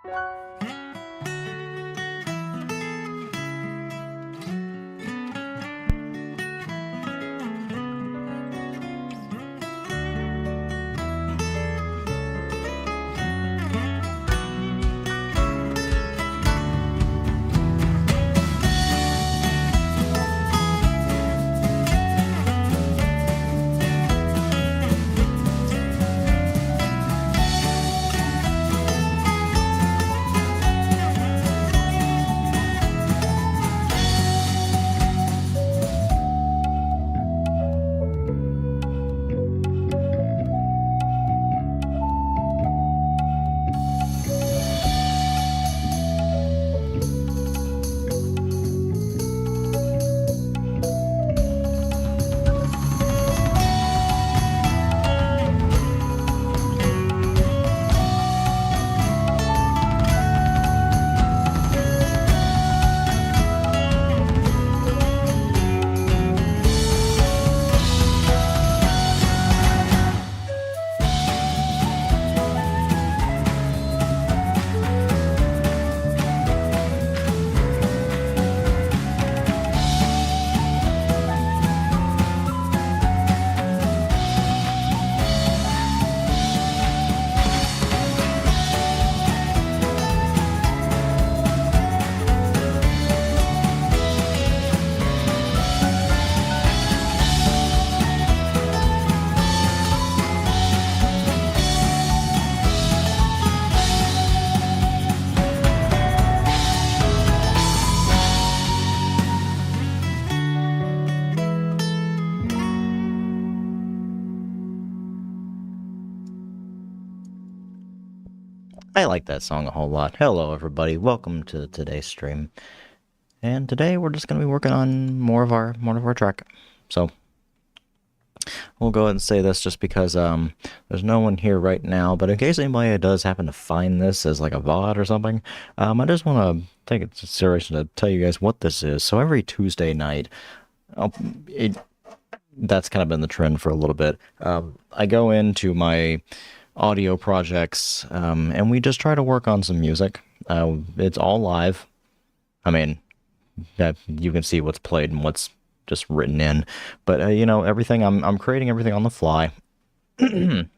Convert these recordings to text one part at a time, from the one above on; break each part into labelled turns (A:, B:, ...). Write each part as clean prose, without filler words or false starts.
A: I like that song a whole lot. Hello, everybody. Welcome to today's stream. And today we're just going to be working on more of our track. So we'll go ahead and say this just because there's no one here right now. But in case anybody does happen to find this as like a VOD or something, I just want to take it serious to tell you guys what this is. So every Tuesday night, that's kind of been the trend for a little bit. I go into my audio projects, and we just try to work on some music. It's all live. I mean, that you can see what's played and what's just written in, but you know, everything I'm creating everything on the fly. And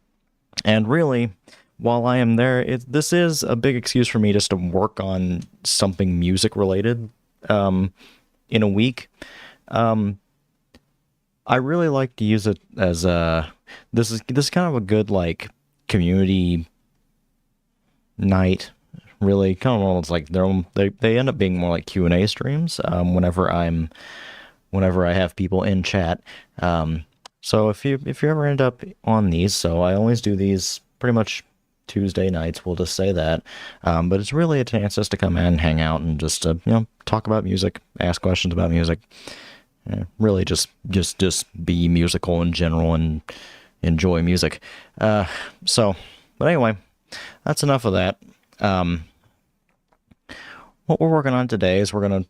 A: really, while I am there, this is a big excuse for me just to work on something music related in a week. I really like to use it as this is kind of a good like community night, really. Kind of, it's like they end up being more like Q&A streams whenever I have people in chat. So if you ever end up on these, so I always do these pretty much Tuesday nights, we'll just say that, but it's really a chance just to come in, hang out, and just talk about music, ask questions about music, really just be musical in general and enjoy music. But anyway, that's enough of that. What we're working on today is we're gonna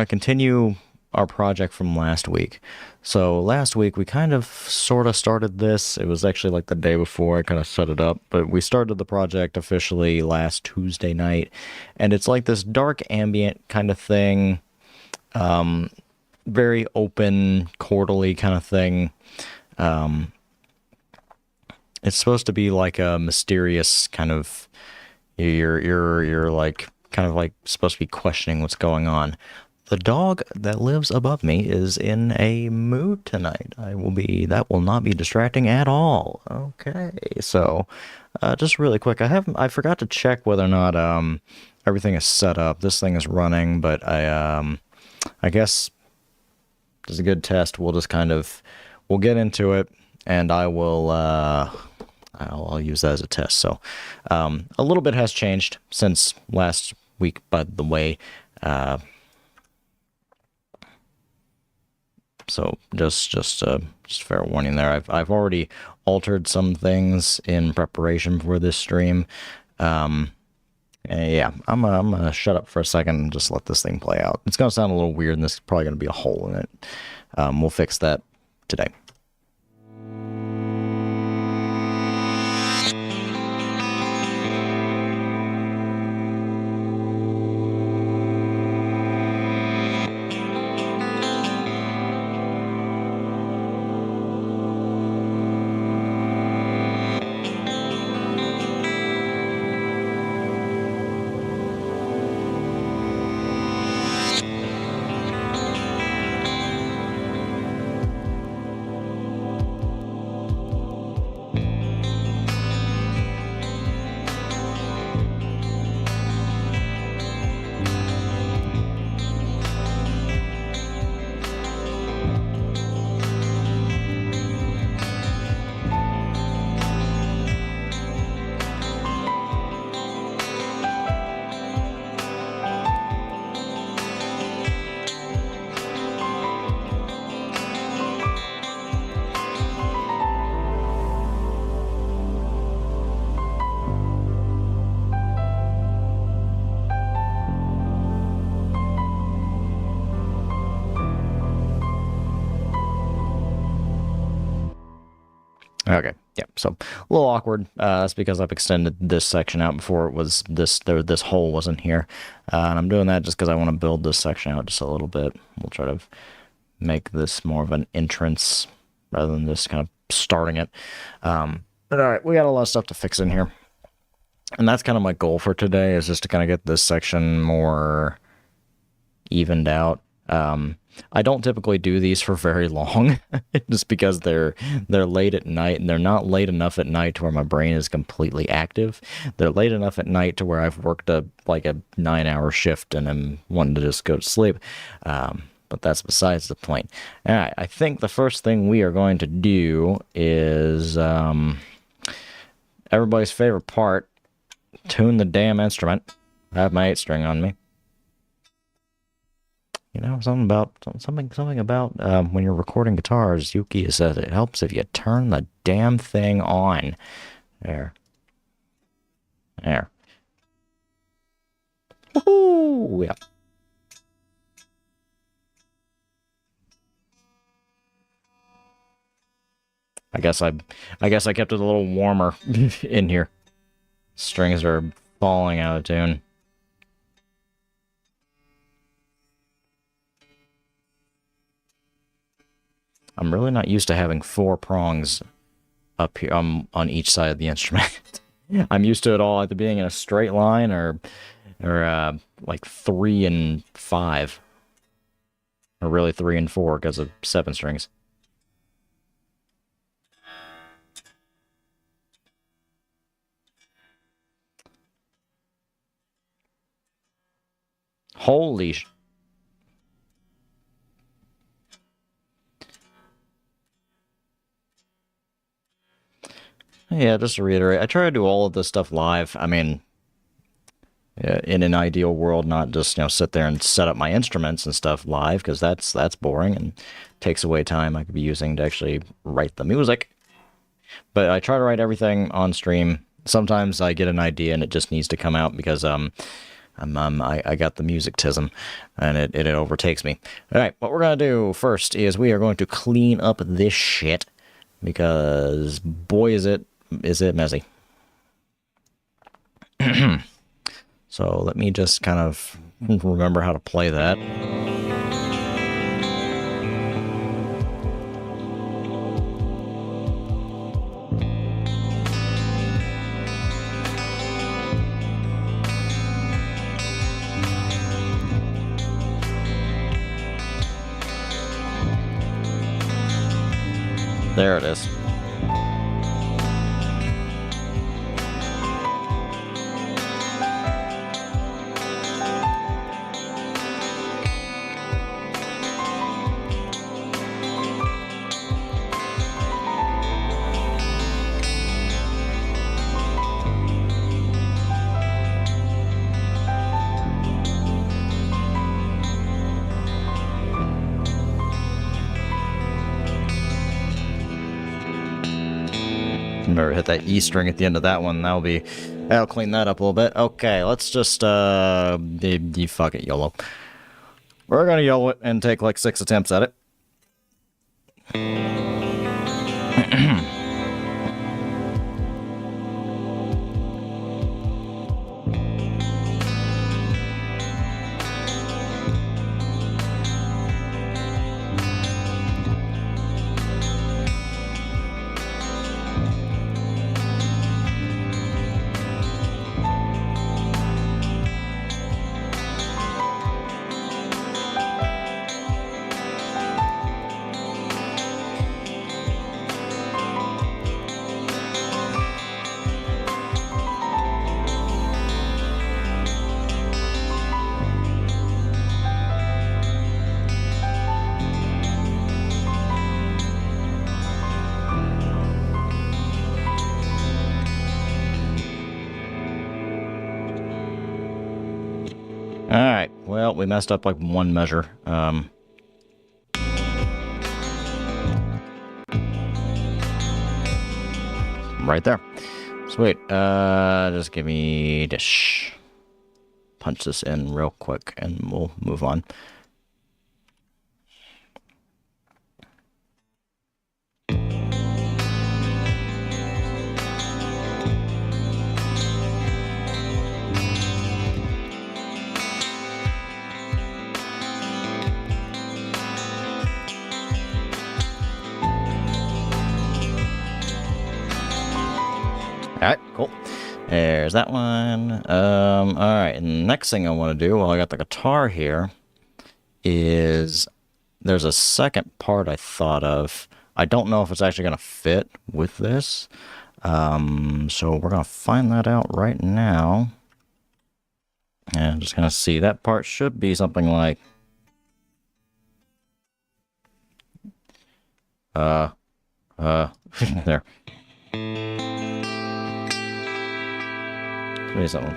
A: continue our project from last week. So last week we kind of sort of started this. It was actually like the day before I kind of set it up, but we started the project officially last Tuesday night, and it's like this dark ambient kind of thing. Very open, chordally kind of thing. It's supposed to be like a mysterious kind of, you're like kind of like supposed to be questioning what's going on. The dog that lives above me is in a mood tonight. That will not be distracting at all. Okay, so just really quick, I forgot to check whether or not everything is set up. This thing is running, but I guess it's a good test. We'll get into it, and I'll use that as a test. So a little bit has changed since last week, by the way. So just fair warning there. I've already altered some things in preparation for this stream. Yeah, I'm gonna shut up for a second and just let this thing play out. It's gonna sound a little weird, and there's probably gonna be a hole in it. We'll fix that today. Okay, yeah, so a little awkward. That's because I've extended this section out before it was this hole wasn't here. And I'm doing that just because I want to build this section out just a little bit. We'll try to make this more of an entrance rather than just kind of starting it. But all right, we got a lot of stuff to fix in here. And that's kind of my goal for today, is just to kind of get this section more evened out. I don't typically do these for very long, just because they're late at night, and they're not late enough at night to where my brain is completely active. They're late enough at night to where I've worked a 9-hour shift and I'm wanting to just go to sleep. But that's besides the point. All right, I think the first thing we are going to do is everybody's favorite part: tune the damn instrument. I have my 8-string on me. You know, something about when you're recording guitars, Yuki says it helps if you turn the damn thing on. There. Woohoo! Yeah. I guess I kept it a little warmer in here. Strings are falling out of tune. I'm really not used to having 4 prongs up here on each side of the instrument. I'm used to it all either being in a straight line or like 3 and 5. Or really 3 and 4 because of 7 strings. Holy sh... Yeah, just to reiterate, I try to do all of this stuff live. I mean, in an ideal world, not just, sit there and set up my instruments and stuff live, because that's boring and takes away time I could be using to actually write the music. But I try to write everything on stream. Sometimes I get an idea and it just needs to come out because I got the music-tism, and it overtakes me. All right, what we're gonna do first is we are going to clean up this shit, because boy is it messy. So let me just kind of remember how to play that. There it is. Remember, hit that E string at the end of that one. That'll clean that up a little bit. Okay, let's just fuck it, YOLO. We're gonna YOLO it and take like 6 attempts at it. Alright, well, we messed up like 1 measure. Right there. Sweet. Just give me dish. Punch this in real quick and we'll move on. There's that one. Alright, and the next thing I want to do while I got the guitar here is there's a second part I thought of. I don't know if it's actually going to fit with this. So we're going to find that out right now. And I'm just going to see. That part should be something like... there. Maybe something.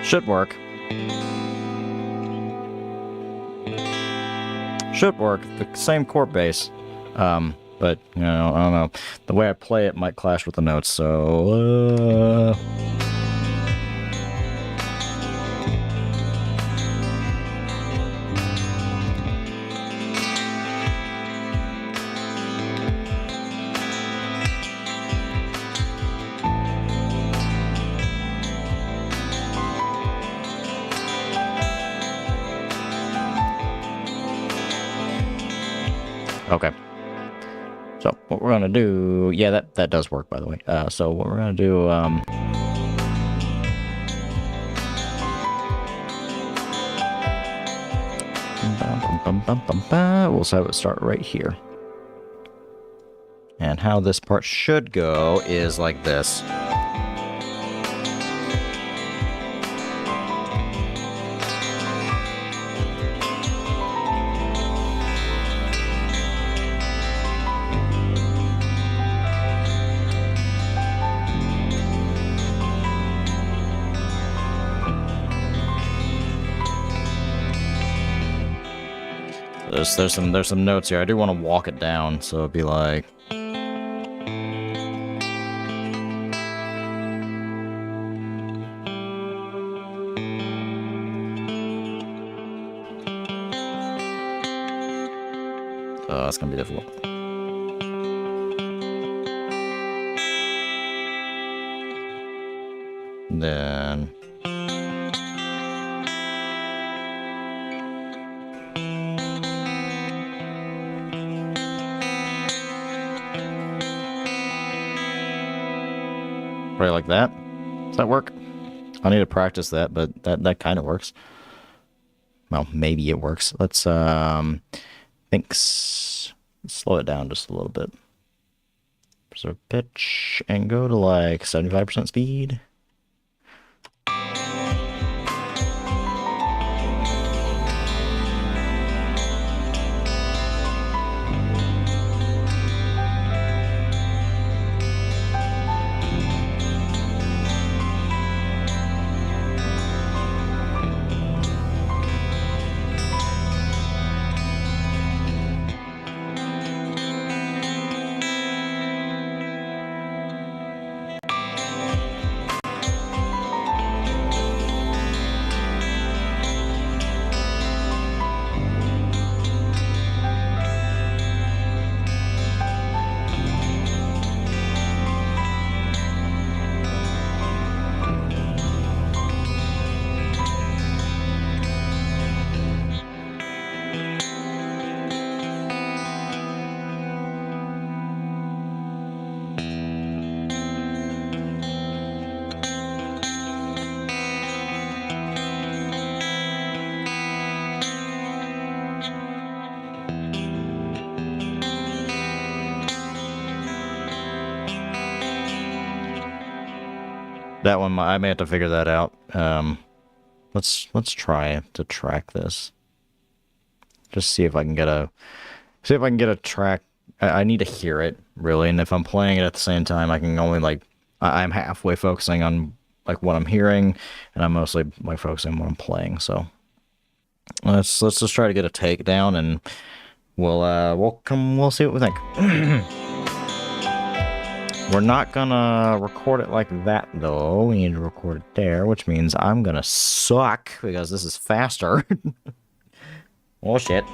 A: Should work. Should work. The same chord base. But, you know, I don't know. The way I play it might clash with the notes, so... Okay. So what we're gonna do, yeah, that does work, by the way. So what we're gonna do, we'll have it start right here. And how this part should go is like this. There's some notes here. I do want to walk it down, so it'd be like... Oh, that's gonna be difficult. Then... Right like that. Does that work? I need to practice that, but that kind of works. Well, maybe it works. Let's slow it down just a little bit. Preserve pitch and go to like 75% speed. That one, I may have to figure that out. Let's try to track this. Just see if I can get a track. I need to hear it really, and if I'm playing it at the same time, I can only like I'm halfway focusing on like what I'm hearing, and I'm mostly like focusing on what I'm playing. So let's just try to get a takedown, and we'll see what we think. We're not gonna record it like that, though. We need to record it there, which means I'm gonna suck, because this is faster. Oh, shit.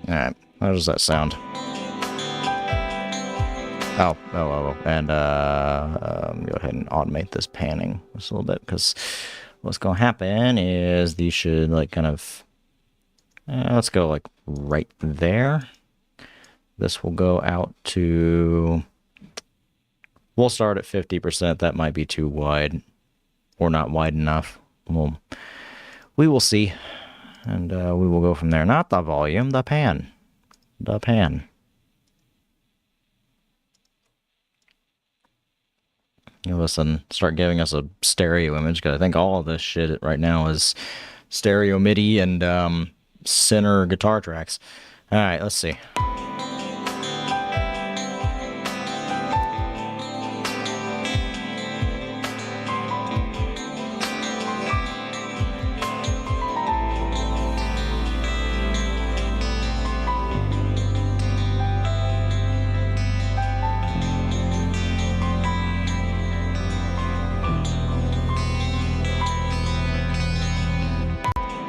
A: Alright, how does that sound? And go ahead and automate this panning just a little bit, because what's gonna happen is these should like kind of, let's go like right there. This will go out to, we'll start at 50%. That might be too wide or not wide enough. Well, we will see, and we will go from there. Not the volume, the pan. The pan. You listen, start giving us a stereo image, because I think all of this shit right now is stereo MIDI and center guitar tracks. Alright, let's see.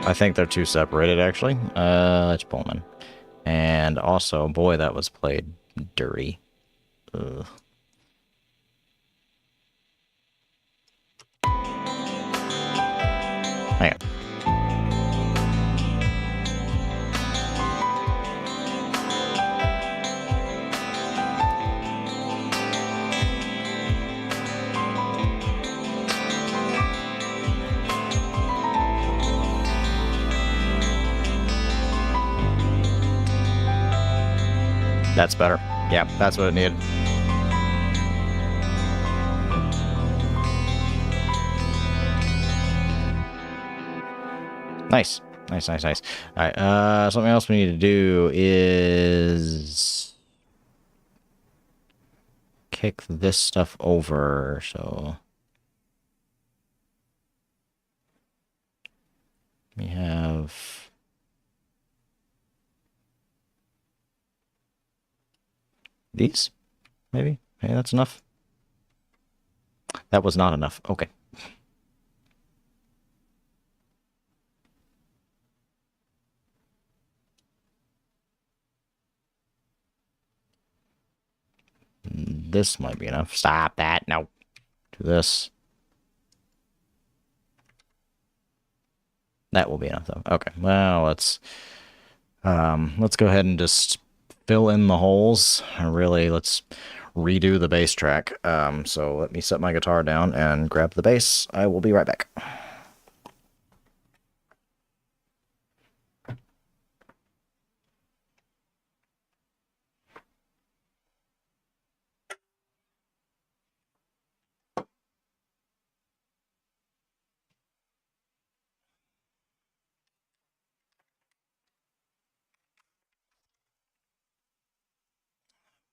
A: I think they're two separated, actually. Let's pull them in. And also, boy, that was played dirty. Ugh. Hang on. That's better. Yeah, that's what it needed. Nice. Nice, nice, nice. Alright, something else we need to do is kick this stuff over, so we have these, maybe? Maybe that's enough? That was not enough. Okay. This might be enough. Stop that. No. Do this. That will be enough, though. Okay. Well, let's go ahead and just fill in the holes. Really, let's redo the bass track. So let me set my guitar down and grab the bass. I will be right back.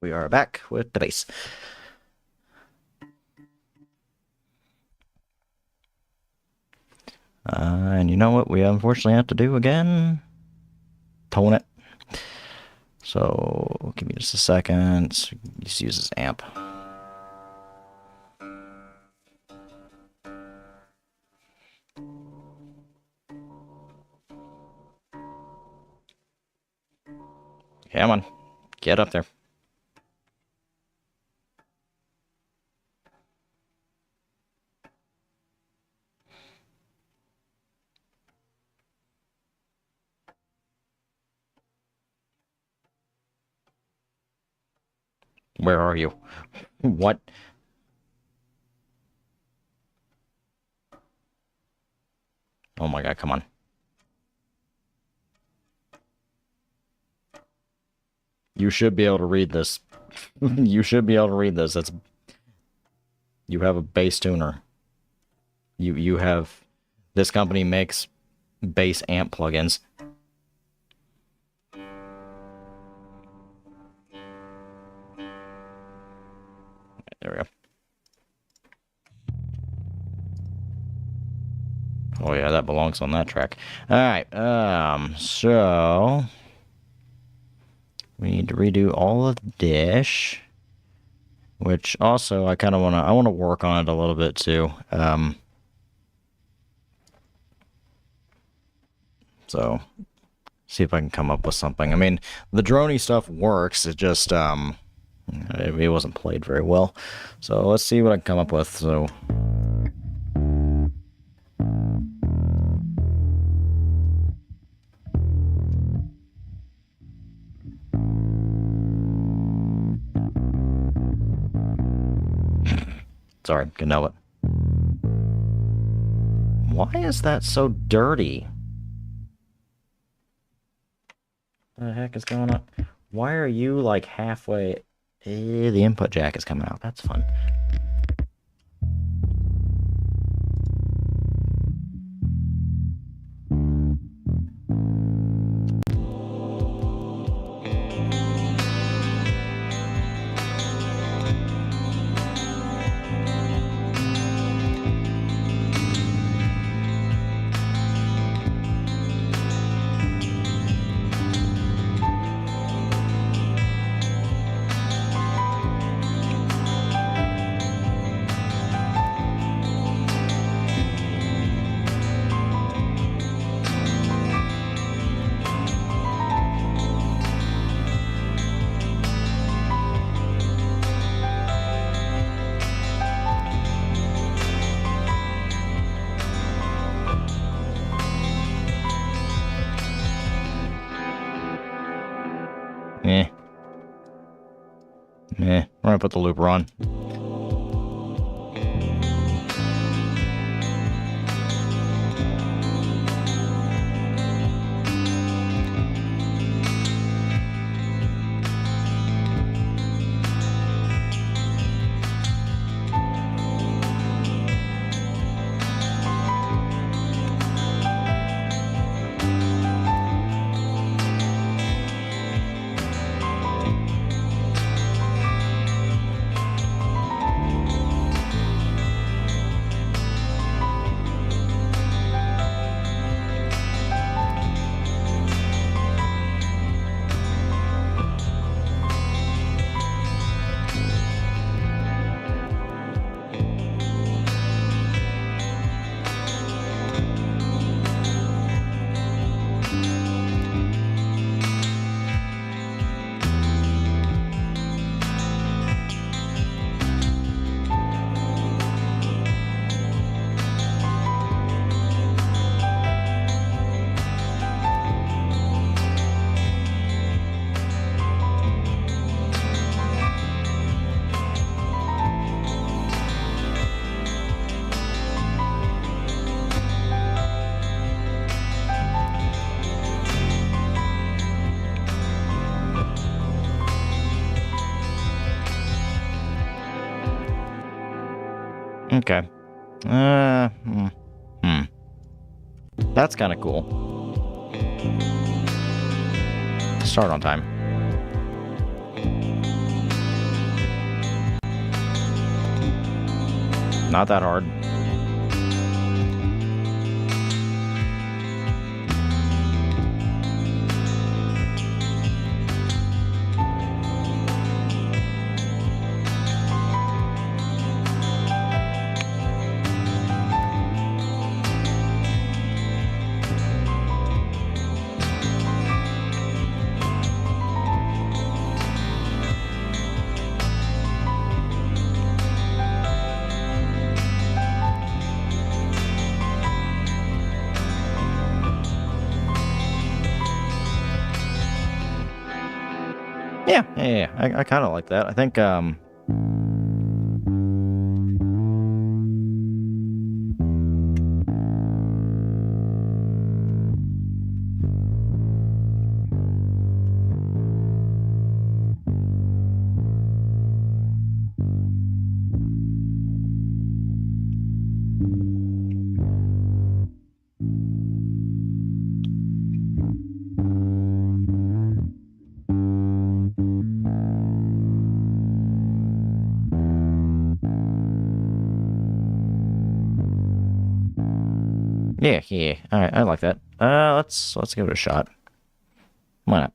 A: We are back with the bass. And you know what we unfortunately have to do again? Tone it. So give me just a second. Just use this amp. Come on, get up there. Where are you? What? Oh my god, come on. You should be able to read this. You should be able to read this. That's... You have a bass tuner. You have... This company makes bass amp plugins. There we go. Oh yeah, that belongs on that track. Alright, so... We need to redo all of the dish. Which also, I kind of want to... I want to work on it a little bit too. So... See if I can come up with something. I mean, the droney stuff works. It just it wasn't played very well. So let's see what I can come up with. So. Sorry, can know it. Why is that so dirty? What the heck is going on? Why are you like halfway? The input jack is coming out. That's fun. We're gonna put the looper on. Okay. That's kind of cool. Start on time. Not that hard. Yeah. I kind of like that. I think, yeah. All right, I like that. Let's give it a shot. Why not?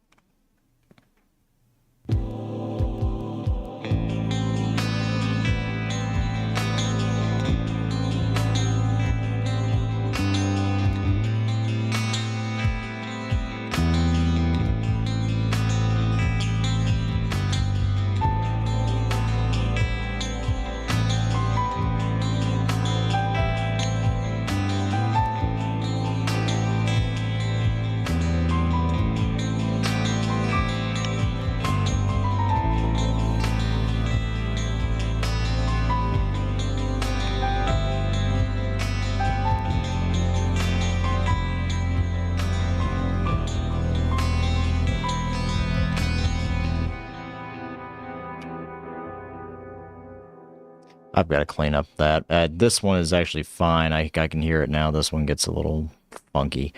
A: I've got to clean up that. This one is actually fine. I can hear it now. This one gets a little funky.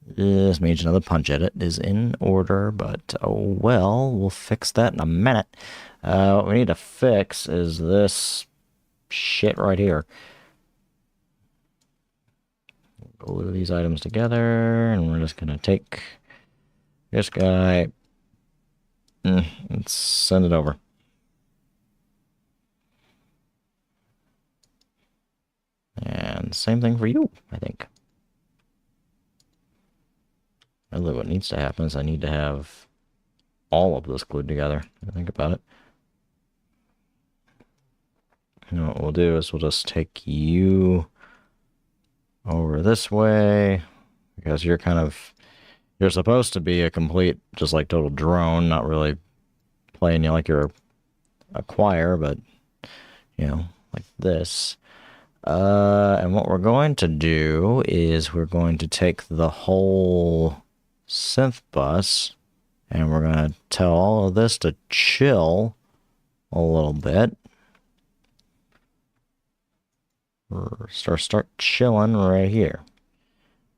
A: This means another punch edit is in order, but oh well, we'll fix that in a minute. What we need to fix is this shit right here. Glue these items together, and we're just gonna take this guy and send it over. And same thing for you, I think. Really what needs to happen is I need to have all of this glued together. Think about it. And what we'll do is we'll just take you over this way, because you're supposed to be a complete, just like total drone, not really playing you like you're a choir, but, you know, like this. And what we're going to do is we're going to take the whole synth bus and we're going to tell all of this to chill a little bit. Start chilling right here.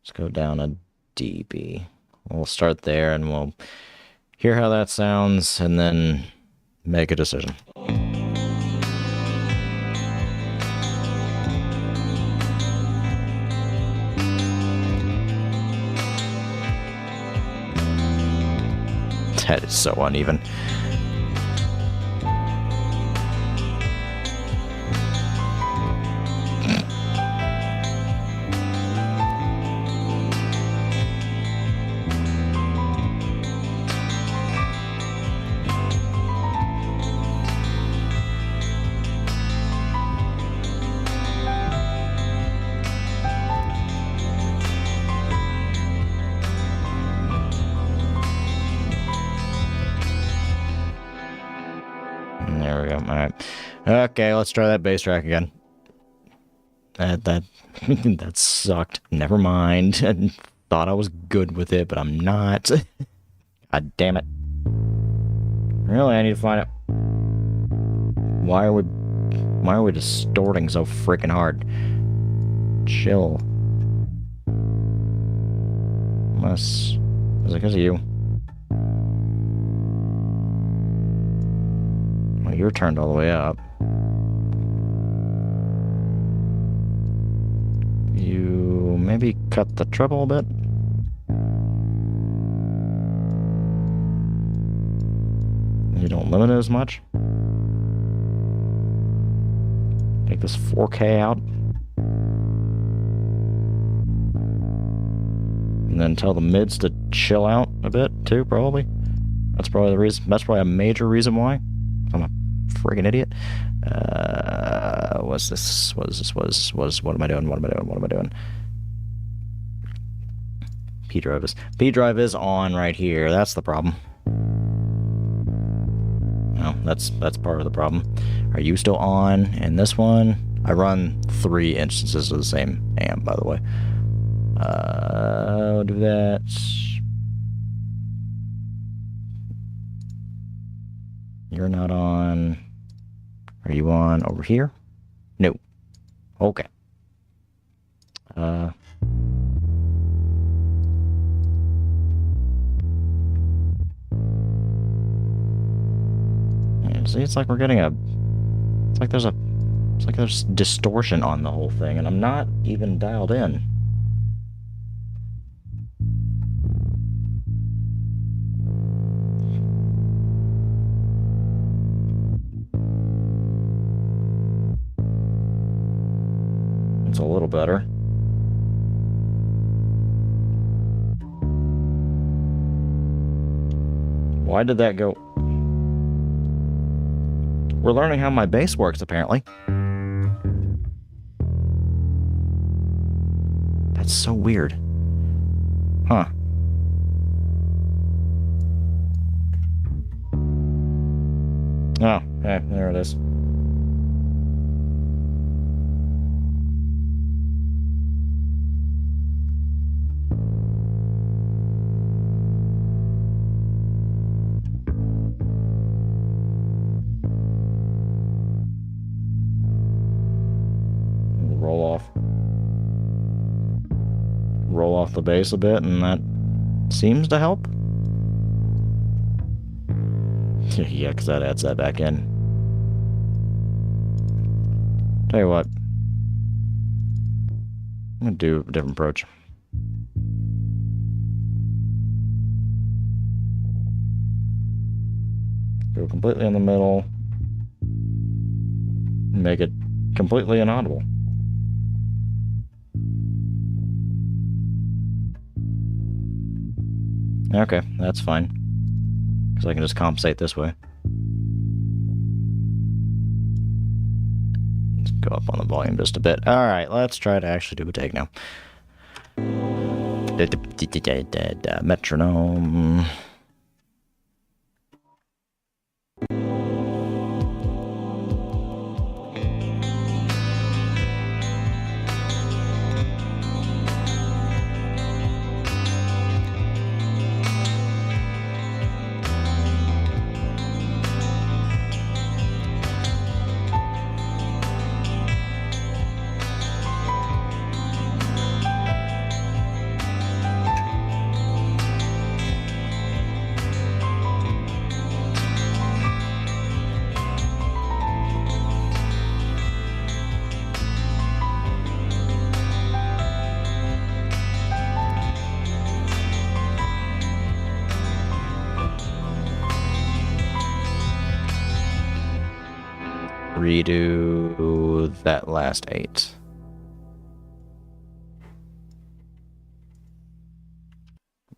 A: Let's go down a dB. We'll start there and we'll hear how that sounds and then make a decision. That is so uneven. There we go. All right. Okay, let's try that bass track again. That sucked. Never mind. I thought I was good with it, but I'm not. God damn it. Really, I need to find out. Why are we distorting so freaking hard? Chill. Is it because of you? Well, you're turned all the way up. You maybe cut the treble a bit? You don't limit it as much? Take this 4K out. And then tell the mids to chill out a bit too, probably. That's probably the reason. That's probably a major reason why. I'm a friggin' idiot. What am I doing? P drive is on right here. That's the problem. No, that's part of the problem. Are you still on in this one? I run 3 instances of the same amp, by the way. I'll do that. You're not on. Are you on over here? No. Okay. Yeah, see, it's like we're getting a. It's like there's distortion on the whole thing, and I'm not even dialed in. It's a little better. Why did that go? We're learning how my bass works, apparently. That's so weird. Huh. Oh, okay, there it is. the bass a bit, and that seems to help. Yeah, because that adds that back in. Tell you what. I'm going to do a different approach. Go completely in the middle. Make it completely inaudible. Okay, that's fine. Because I can just compensate this way. Let's go up on the volume just a bit. Alright, let's try to actually do a take now. Metronome. Redo that last 8.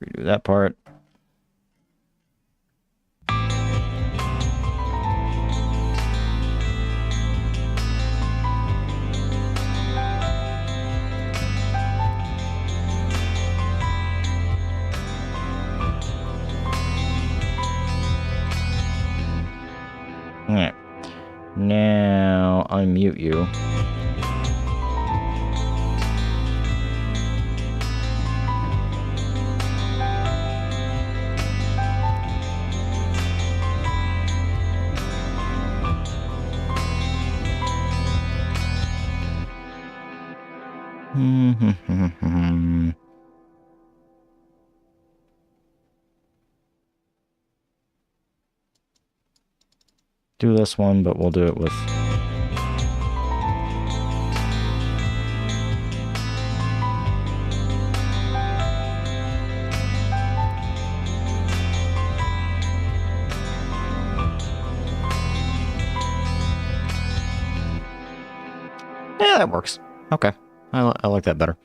A: Redo that part. Alright. Now, unmute you. Do this one, but we'll do it with... Yeah, that works. Okay. I like that better.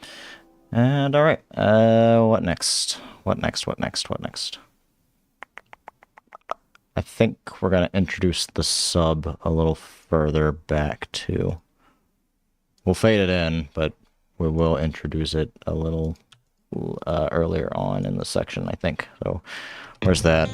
A: And alright, what next? What next? What next? What next? I think we're going to introduce the sub a little further back too. We'll fade it in, but we will introduce it a little earlier on in the section, I think. So, where's that?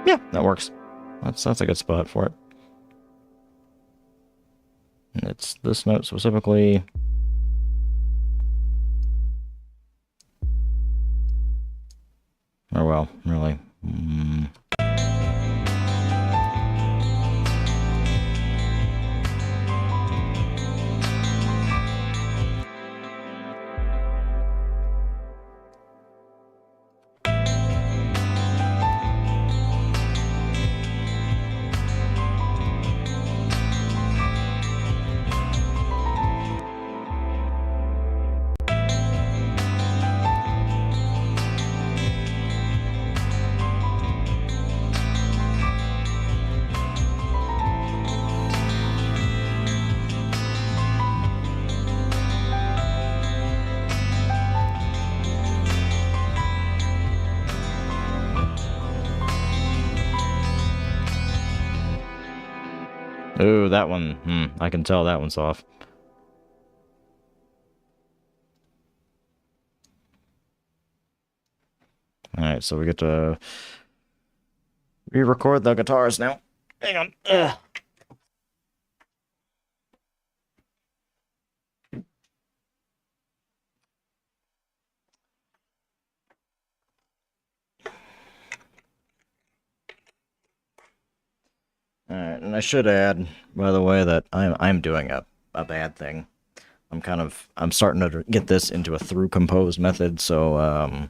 A: Yeah, that works. That's a good spot for it. And it's this note specifically. Oh well, really. Ooh, that one. I can tell that one's off. Alright, so we get to re-record the guitars now. Hang on. Ugh. Alright, and I should add, by the way, that I'm doing a bad thing. I'm starting to get this into a through compose method, so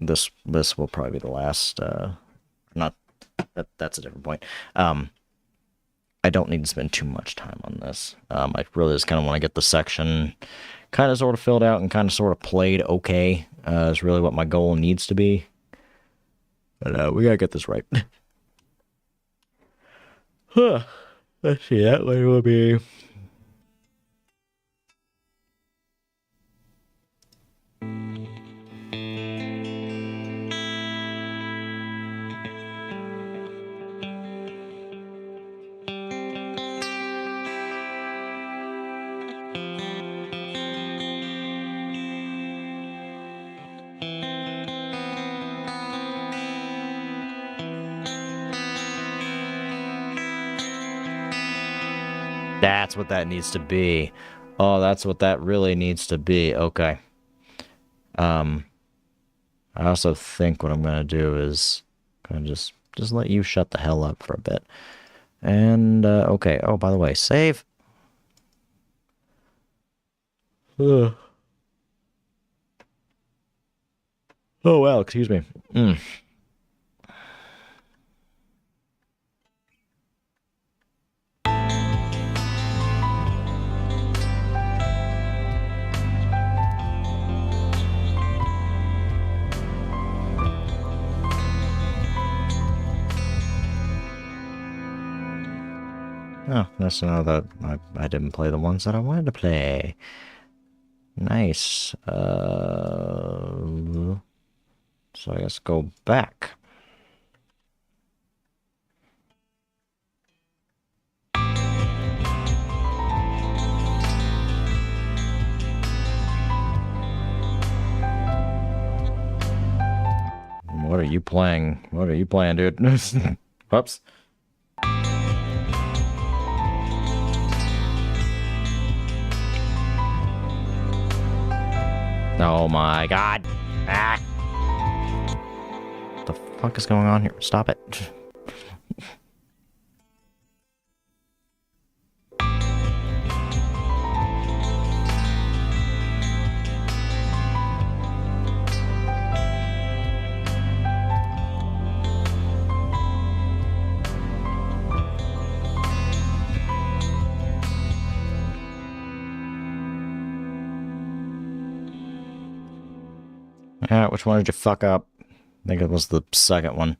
A: this will probably be the last not that's a different point. I don't need to spend too much time on this. I really just kind of want to get the section kind of sort of filled out and kind of sort of played okay. Is really what my goal needs to be. But we gotta get this right. Huh. Let's see, that one will be... That's what that needs to be. Oh, that's what that really needs to be. Okay. I also think what I'm gonna do is kind of just let you shut the hell up for a bit. And okay. Oh, by the way, save. Ugh. Oh well, excuse me. Oh, that's to know that I didn't play the ones that I wanted to play. Nice. So I guess go back. What are you playing? What are you playing, dude? Whoops. Oh my god. Ah. What the fuck is going on here? Stop it. Yeah, which one did you fuck up? I think it was the second one.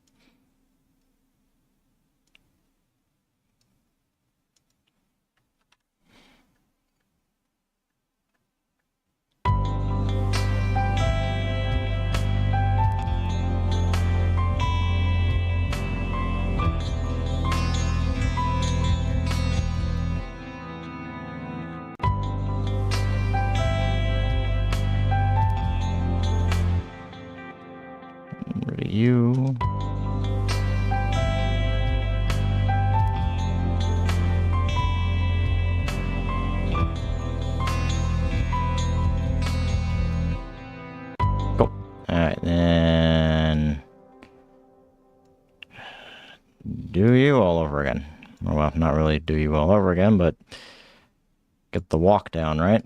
A: Rid of you. Go. Alright, then... do you all over again. Well, not really do you all over again, but... get the walk down, right?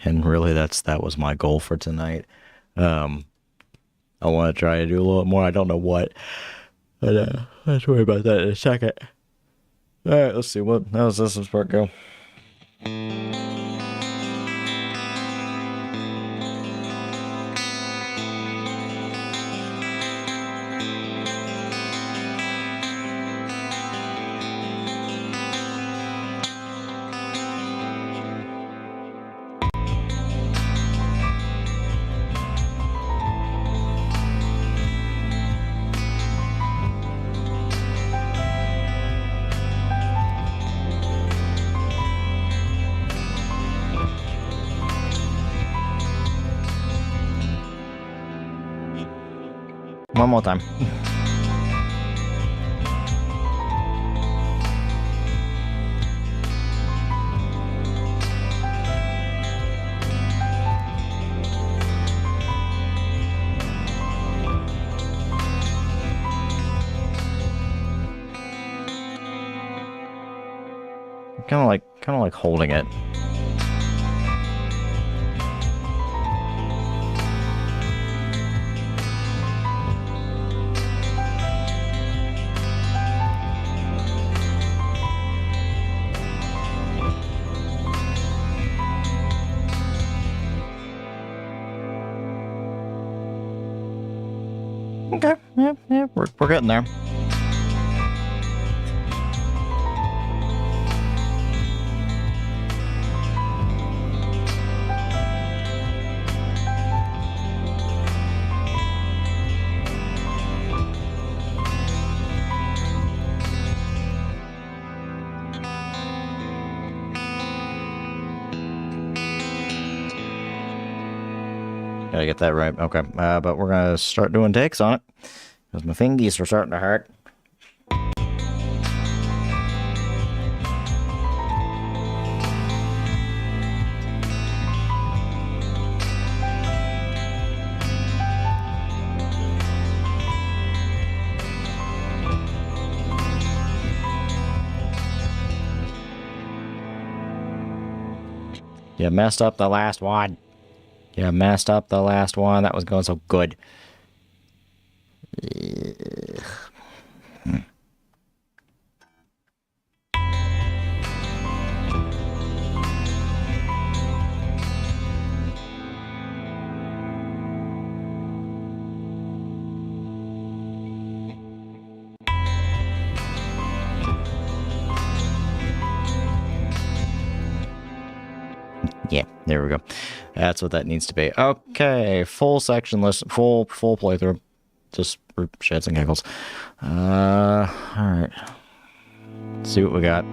A: And really, that was my goal for tonight. I want to try to do a little more. I don't know what. But let's worry about that in a second. Alright, let's see. How does this part go? One more time. Kind of like holding it. Okay, yeah, we're getting there. Gotta get that right. Okay, but we're gonna start doing takes on it because my fingies are starting to hurt. You messed up the last one. You messed up the last one. That was going so good. Yeah, there we go. That's what that needs to be. Okay, full section list, full playthrough, just for shits and giggles. All right. Let's see what we got.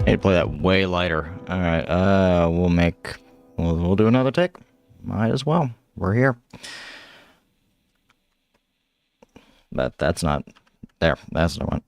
A: Need to play that way lighter. All right, we'll do another take. Might as well. We're here. But that's not there. That's the one.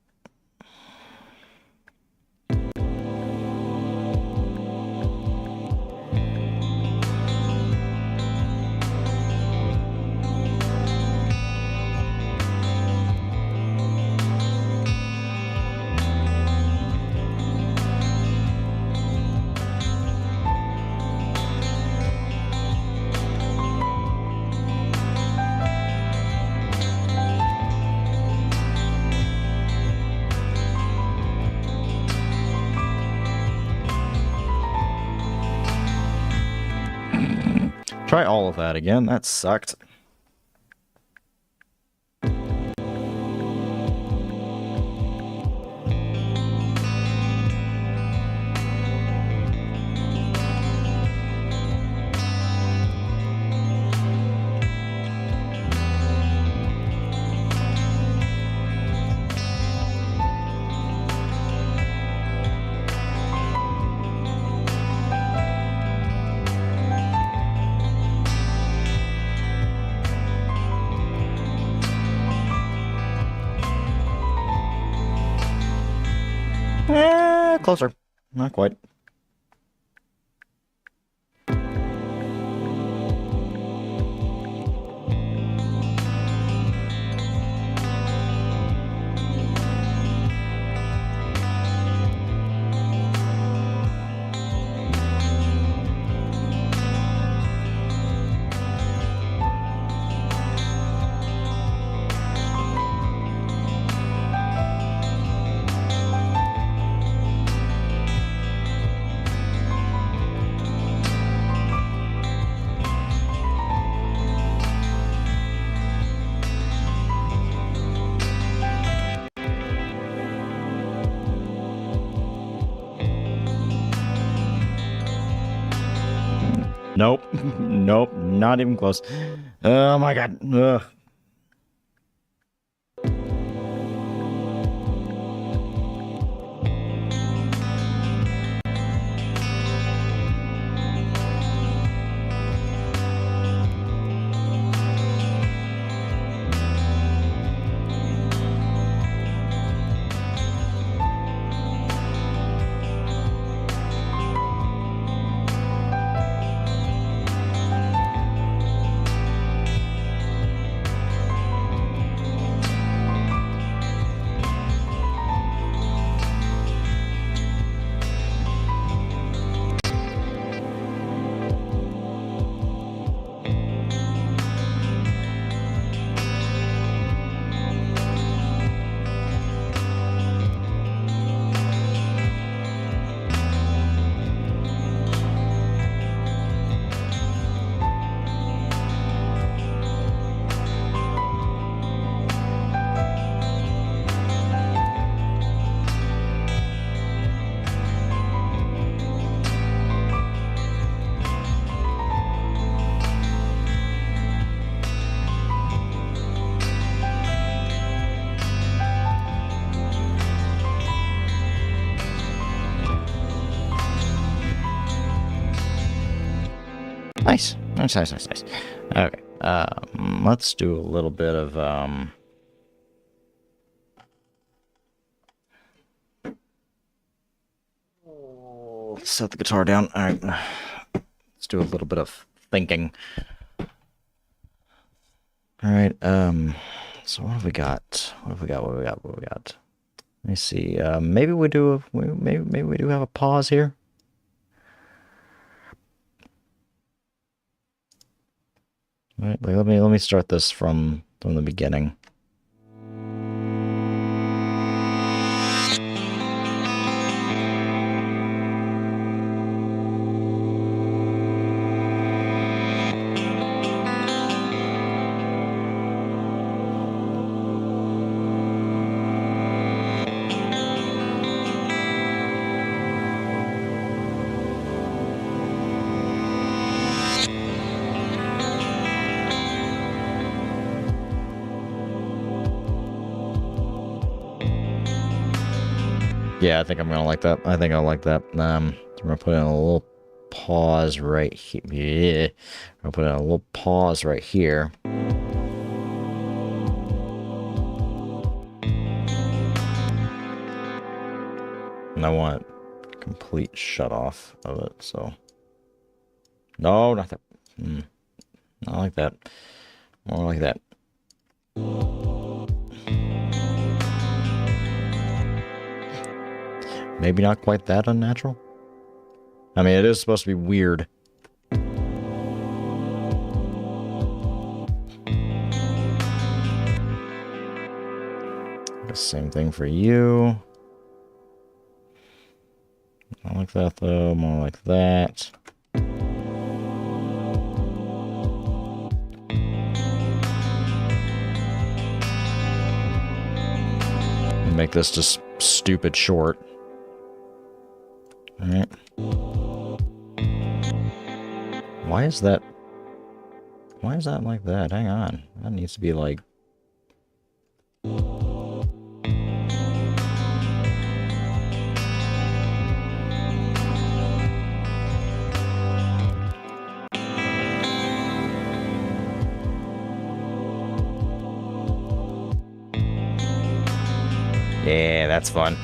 A: Try all of that again. That sucked. closer. Not quite. Nope. Nope. Not even close. Oh my god. Ugh. Nice. Nice, nice, nice, nice. Okay. Let's do a little bit of, set the guitar down. All right. Let's do a little bit of thinking. All right. So what have we got? What have we got? What have we got? What have we got? Let me see. Maybe we do. Maybe we do have a pause here. All right. Let me start this from the beginning. Yeah, I think I'm gonna like that. I think I'll like that. We're gonna put in a little pause right here. Yeah. We're gonna put in a little pause right here. And I want complete shut off of it, so. No, not that. Not like that. More like that. Maybe not quite that unnatural. I mean, it is supposed to be weird. The same thing for you. Not like that, though. More like that. Make this just stupid short. All right. Why is that like that? Hang on. That needs to be like... Yeah, that's fun.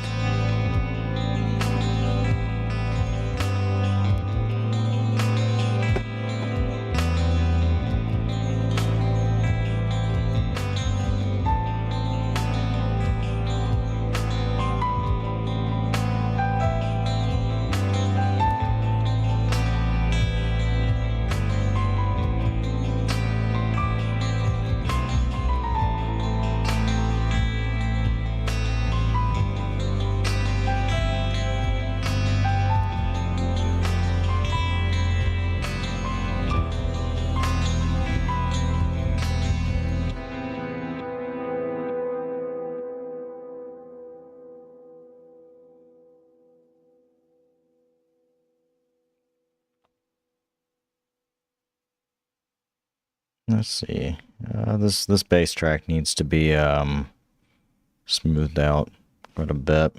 A: Let's see. This bass track needs to be smoothed out quite a bit.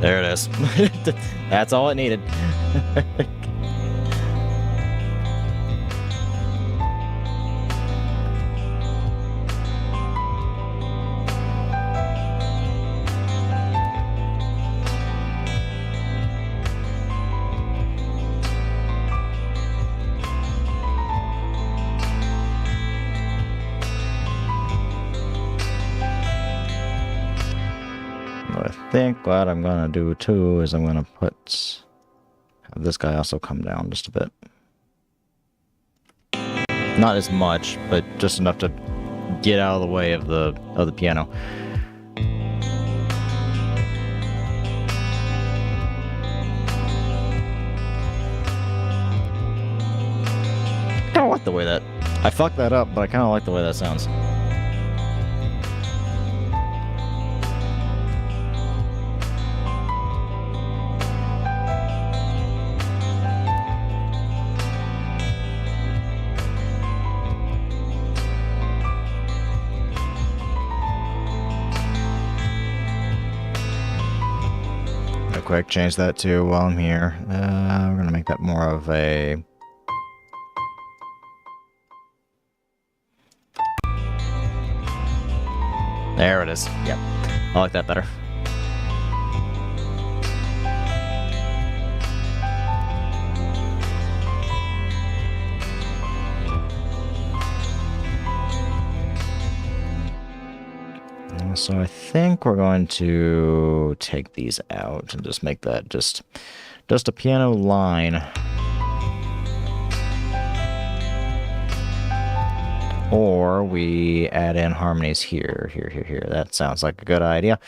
A: There it is. That's all it needed. I think what I'm gonna do too is I'm gonna have this guy also come down just a bit. Not as much, but just enough to get out of the way of the piano. I kinda like the way that I fucked that up, but I kinda like the way that sounds. Quick, change that to while I'm here. We're gonna make that more of a... There it is. Yep. I like that better. So I think we're going to take these out and just make that just a piano line. Or we add in harmonies here. That sounds like a good idea.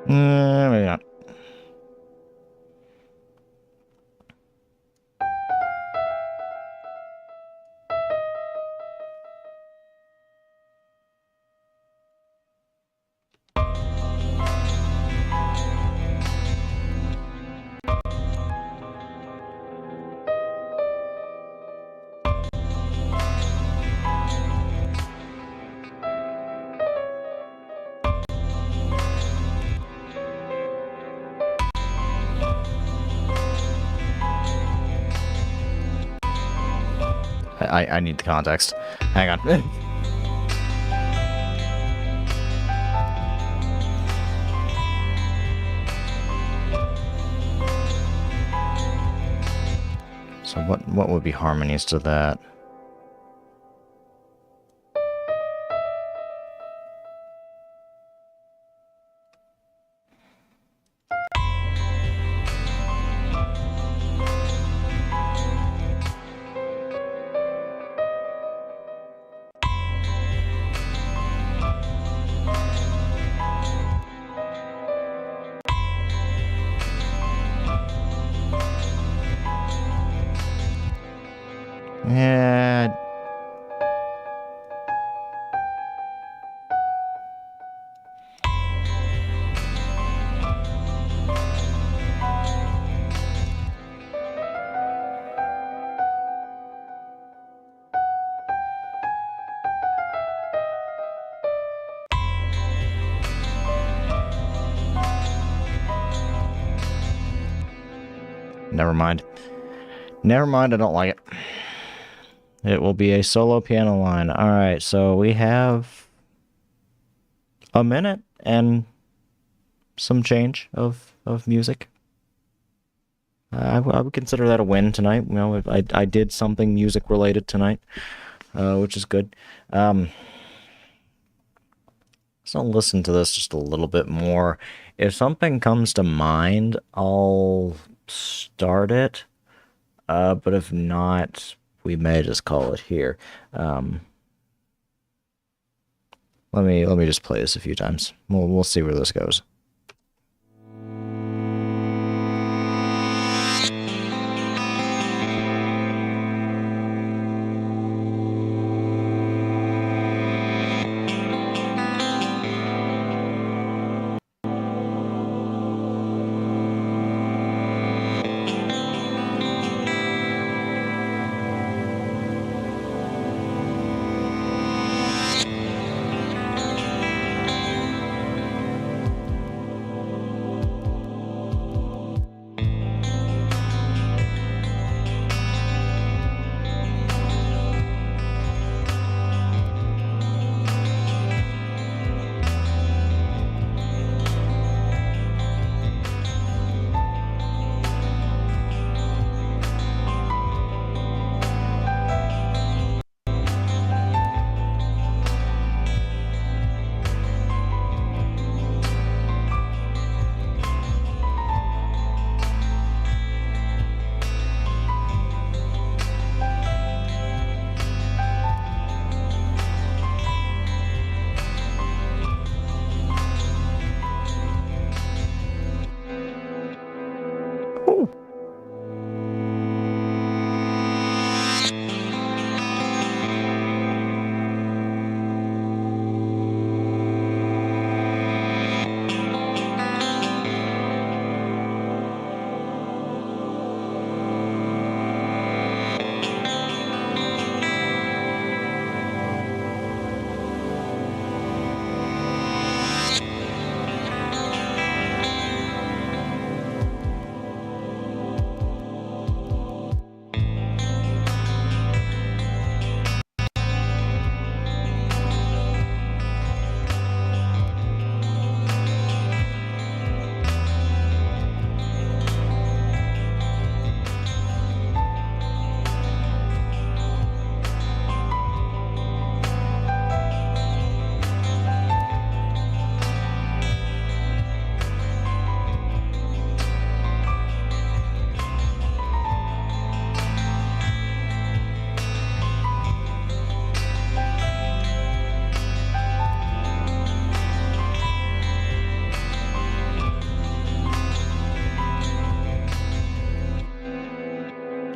A: Maybe not. I need the context. Hang on. So what would be harmonies to that? Yeah, Never mind. Never mind, I don't like it. It will be a solo piano line. Alright, so we have a minute and some change of music. I would consider that a win tonight. You know, I did something music related tonight, which is good. So I'll listen to this just a little bit more. If something comes to mind, I'll start it. But if not, we may just call it here. Let me just play this a few times. We'll see where this goes.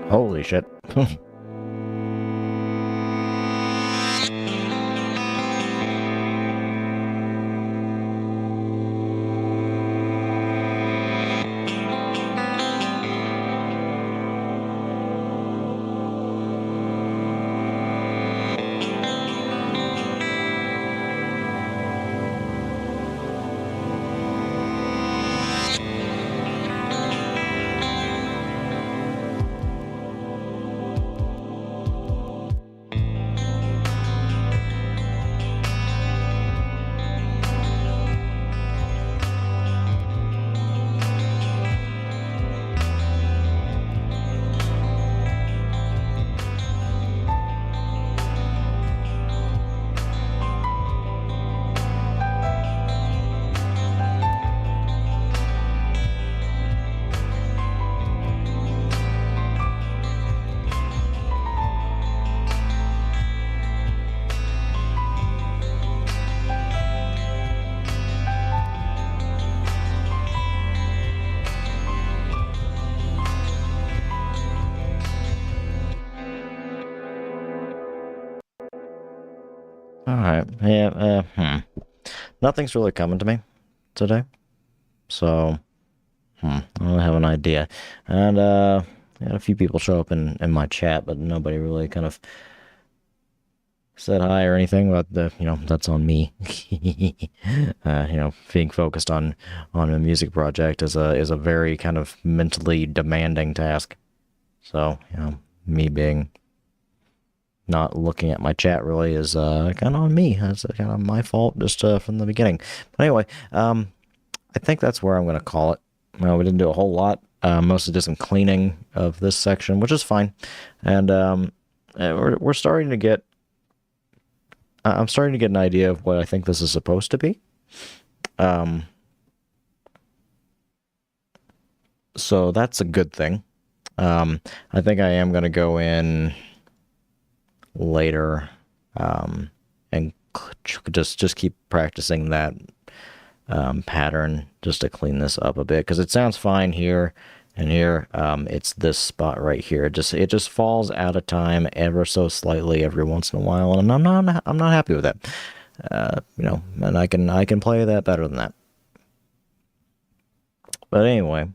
A: Holy shit. Alright, yeah, Nothing's really coming to me today, so, I don't have an idea. And, I had a few people show up in my chat, but nobody really kind of said hi or anything, but that's on me. Being focused on a music project is a very kind of mentally demanding task. So, me being not looking at my chat really is kind of on me. That's kind of my fault just from the beginning. But anyway, I think that's where I'm going to call it. Well, we didn't do a whole lot. Mostly did some cleaning of this section, which is fine. And we're starting to get. I'm starting to get an idea of what I think this is supposed to be. So that's a good thing. I think I am going to go in later and just keep practicing that pattern just to clean this up a bit, because it sounds fine here and here. It's this spot right here. It just falls out of time ever so slightly every once in a while, and I'm not happy with that. And I can play that better than that. But anyway,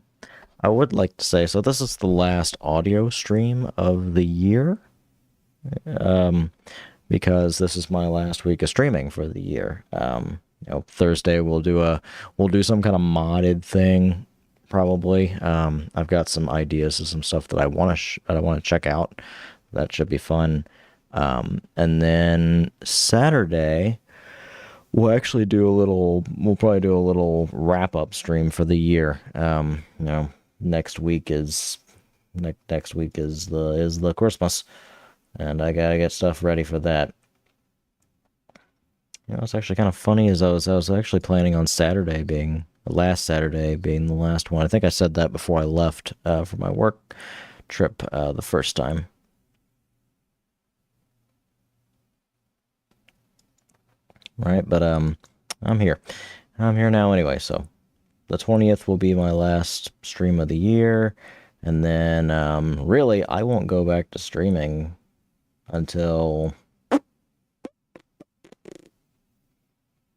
A: I would like to say, so this is the last audio stream of the year, because this is my last week of streaming for the year. Thursday we'll do some kind of modded thing, probably. I've got some ideas of some stuff that I want to check out. That should be fun. And then Saturday we'll probably do a little wrap up stream for the year. Next week is the Christmas, and I gotta get stuff ready for that. It's actually kind of funny, as I was actually planning on last Saturday being the last one. I think I said that before I left for my work trip the first time. Right, but I'm here. I'm here now anyway, so the 20th will be my last stream of the year, and then really I won't go back to streaming until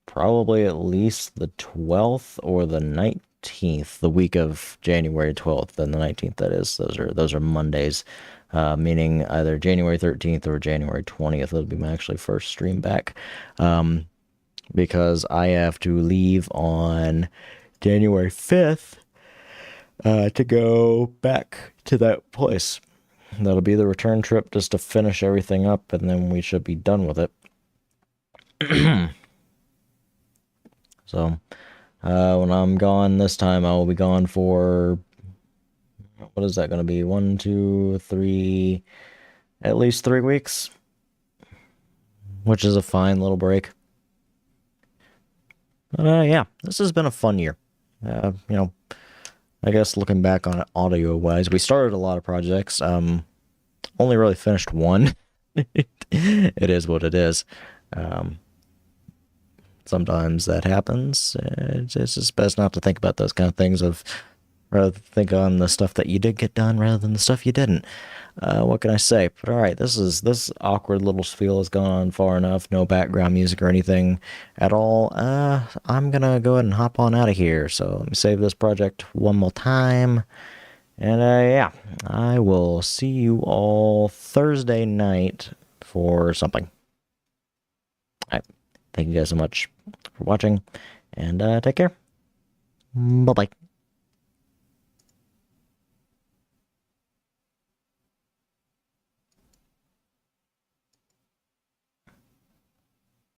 A: probably at least the 12th or the 19th, the week of January 12th and the 19th, that is. Those are Mondays, meaning either January 13th or January 20th. That'll be my actually first stream back, because I have to leave on January 5th to go back to that place. That'll be the return trip, just to finish everything up, and then we should be done with it. So, when I'm gone this time, I will be gone for, what is that going to be? 1, 2, 3, at least 3 weeks, which is a fine little break. But, yeah, this has been a fun year. I guess looking back on it audio-wise, we started a lot of projects, only really finished one. It is what it is. Sometimes that happens. It's just best not to think about those kind of things, rather think on the stuff that you did get done rather than the stuff you didn't. What can I say? But all right, this awkward little spiel has gone on far enough. No background music or anything at all. I'm gonna go ahead and hop on out of here. So let me save this project one more time. And yeah, I will see you all Thursday night for something. All right. Thank you guys so much for watching, and take care. Bye-bye.